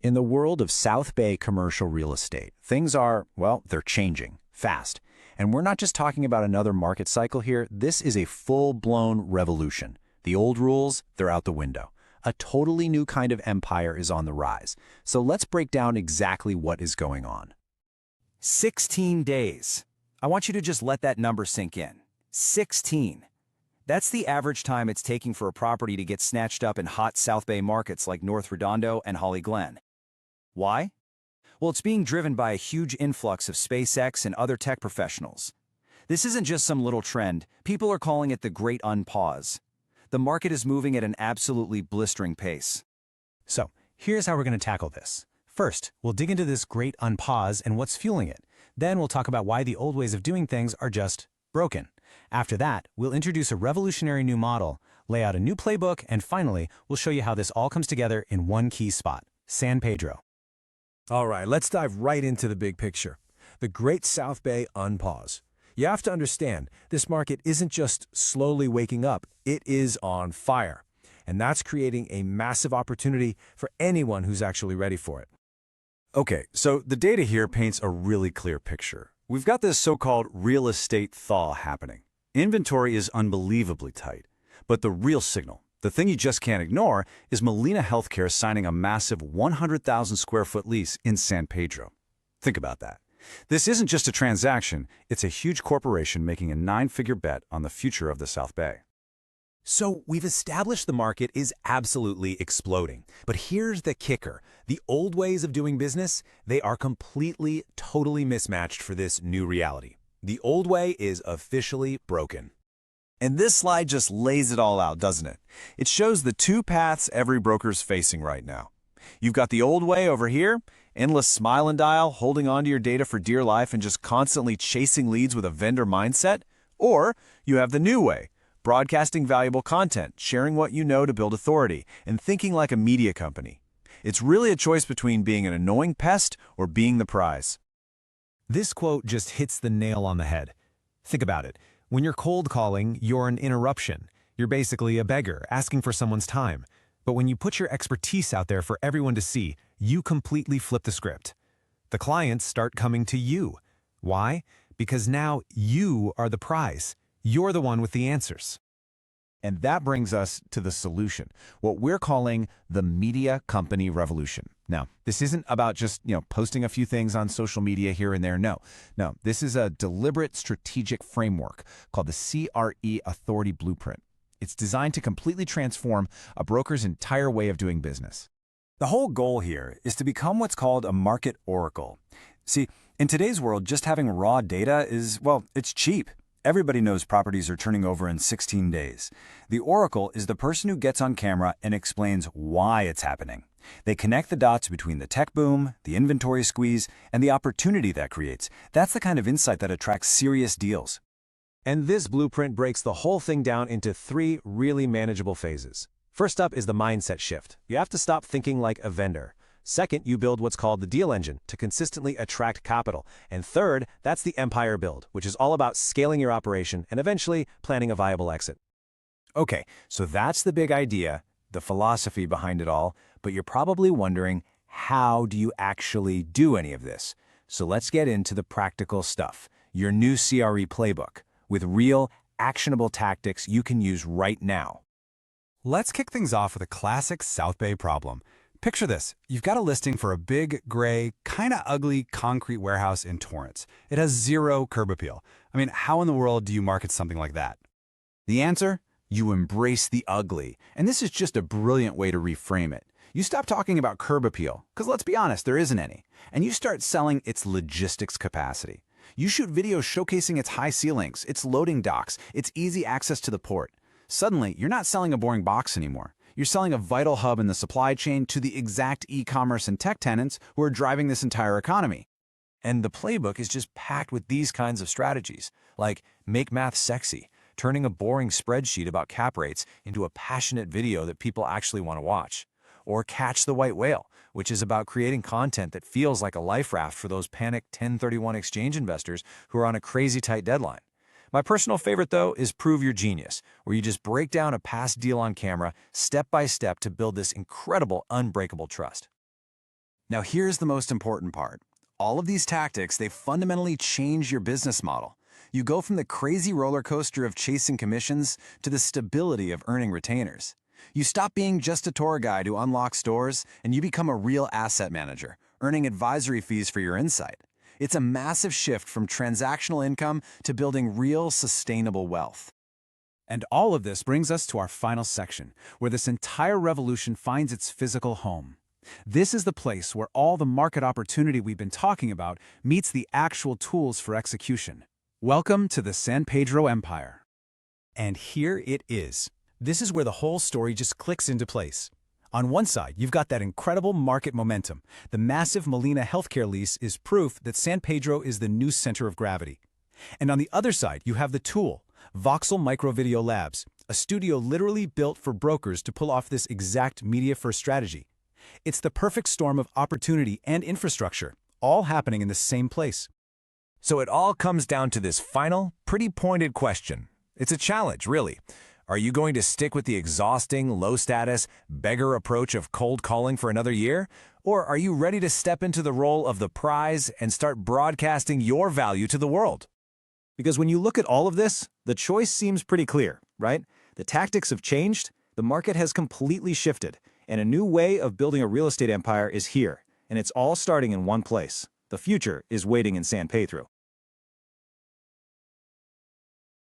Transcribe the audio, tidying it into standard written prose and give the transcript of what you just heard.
In the world of South Bay commercial real estate, things are, well, they're changing fast. And we're not just talking about another market cycle here. This is a full-blown revolution. The old rules, they're out the window. A totally new kind of empire is on the rise. So let's break down exactly what is going on. 16 days. I want you to just let that number sink in. 16. That's the average time it's taking for a property to get snatched up in hot South Bay markets like North Redondo and Holly Glen. Why? Well, it's being driven by a huge influx of SpaceX and other tech professionals. This isn't just some little trend. People are calling it the Great Unpause. The market is moving at an absolutely blistering pace. So, here's how we're going to tackle this. First, we'll dig into this great unpause and what's fueling it. Then we'll talk about why the old ways of doing things are just broken. After that, we'll introduce a revolutionary new model, lay out a new playbook, and finally, we'll show you how this all comes together in one key spot, San Pedro. All right, let's dive right into the big picture. The Great South Bay Unpause. You have to understand, this market isn't just slowly waking up, it is on fire. And that's creating a massive opportunity for anyone who's actually ready for it. Okay, so the data here paints a really clear picture. We've got this so-called real estate thaw happening. Inventory is unbelievably tight. But the real signal, the thing you just can't ignore, is Molina Healthcare signing a massive 100,000 square foot lease in San Pedro. Think about that. This isn't just a transaction, it's a huge corporation making a 9-figure bet on the future of the South Bay. So we've established the market is absolutely exploding. But here's the kicker. The old ways of doing business, they are completely, totally mismatched for this new reality. The old way is officially broken. And this slide just lays it all out, doesn't it? It shows the two paths every broker's facing right now. You've got the old way over here, endless smile and dial, holding onto your data for dear life and just constantly chasing leads with a vendor mindset. Or you have the new way, broadcasting valuable content, sharing what you know to build authority, and thinking like a media company. It's really a choice between being an annoying pest or being the prize. This quote just hits the nail on the head. Think about it. When you're cold calling, you're an interruption. You're basically a beggar asking for someone's time. But when you put your expertise out there for everyone to see, you completely flip the script. The clients start coming to you. Why? Because now you are the prize. You're the one with the answers. And that brings us to the solution, what we're calling the media company revolution. Now, this isn't about just, posting a few things on social media here and there. No, this is a deliberate strategic framework called the CRE Authority Blueprint. It's designed to completely transform a broker's entire way of doing business. The whole goal here is to become what's called a market oracle. See, in today's world, just having raw data is, well, it's cheap. Everybody knows properties are turning over in 16 days. The oracle is the person who gets on camera and explains why it's happening. They connect the dots between the tech boom, the inventory squeeze, and the opportunity that creates. That's the kind of insight that attracts serious deals. And this blueprint breaks the whole thing down into 3 really manageable phases. First up is the mindset shift. You have to stop thinking like a vendor. Second, you build what's called the deal engine to consistently attract capital. And third, that's the empire build, which is all about scaling your operation and eventually planning a viable exit. Okay, so that's the big idea, the philosophy behind it all, but you're probably wondering, how do you actually do any of this? So let's get into the practical stuff, your new CRE playbook, with real, actionable tactics you can use right now. Let's kick things off with a classic South Bay problem. Picture this. You've got a listing for a big, gray, kind of ugly concrete warehouse in Torrance. It has 0 curb appeal. I mean, how in the world do you market something like that? The answer? You embrace the ugly. And this is just a brilliant way to reframe it. You stop talking about curb appeal, because let's be honest, there isn't any. And you start selling its logistics capacity. You shoot videos showcasing its high ceilings, its loading docks, its easy access to the port. Suddenly, you're not selling a boring box anymore. You're selling a vital hub in the supply chain to the exact e-commerce and tech tenants who are driving this entire economy. And the playbook is just packed with these kinds of strategies, like make math sexy, turning a boring spreadsheet about cap rates into a passionate video that people actually want to watch. Or catch the white whale, which is about creating content that feels like a life raft for those panicked 1031 exchange investors who are on a crazy tight deadline. My personal favorite, though, is Prove Your Genius, where you just break down a past deal on camera, step by step, to build this incredible, unbreakable trust. Now here's the most important part. All of these tactics, they fundamentally change your business model. You go from the crazy roller coaster of chasing commissions to the stability of earning retainers. You stop being just a tour guide who unlocks doors, and you become a real asset manager, earning advisory fees for your insight. It's a massive shift from transactional income to building real, sustainable wealth. And all of this brings us to our final section, where this entire revolution finds its physical home. This is the place where all the market opportunity we've been talking about meets the actual tools for execution. Welcome to the San Pedro Empire. And here it is. This is where the whole story just clicks into place. On one side, you've got that incredible market momentum. The massive Molina healthcare lease is proof that San Pedro is the new center of gravity. And on the other side, you have the tool, Voxel Microvideo Labs, a studio literally built for brokers to pull off this exact media-first strategy. It's the perfect storm of opportunity and infrastructure, all happening in the same place. So it all comes down to this final, pretty pointed question. It's a challenge, really. Are you going to stick with the exhausting, low-status, beggar approach of cold calling for another year? Or are you ready to step into the role of the prize and start broadcasting your value to the world? Because when you look at all of this, the choice seems pretty clear, right? The tactics have changed, the market has completely shifted, and a new way of building a real estate empire is here, and it's all starting in one place. The future is waiting in San Pedro.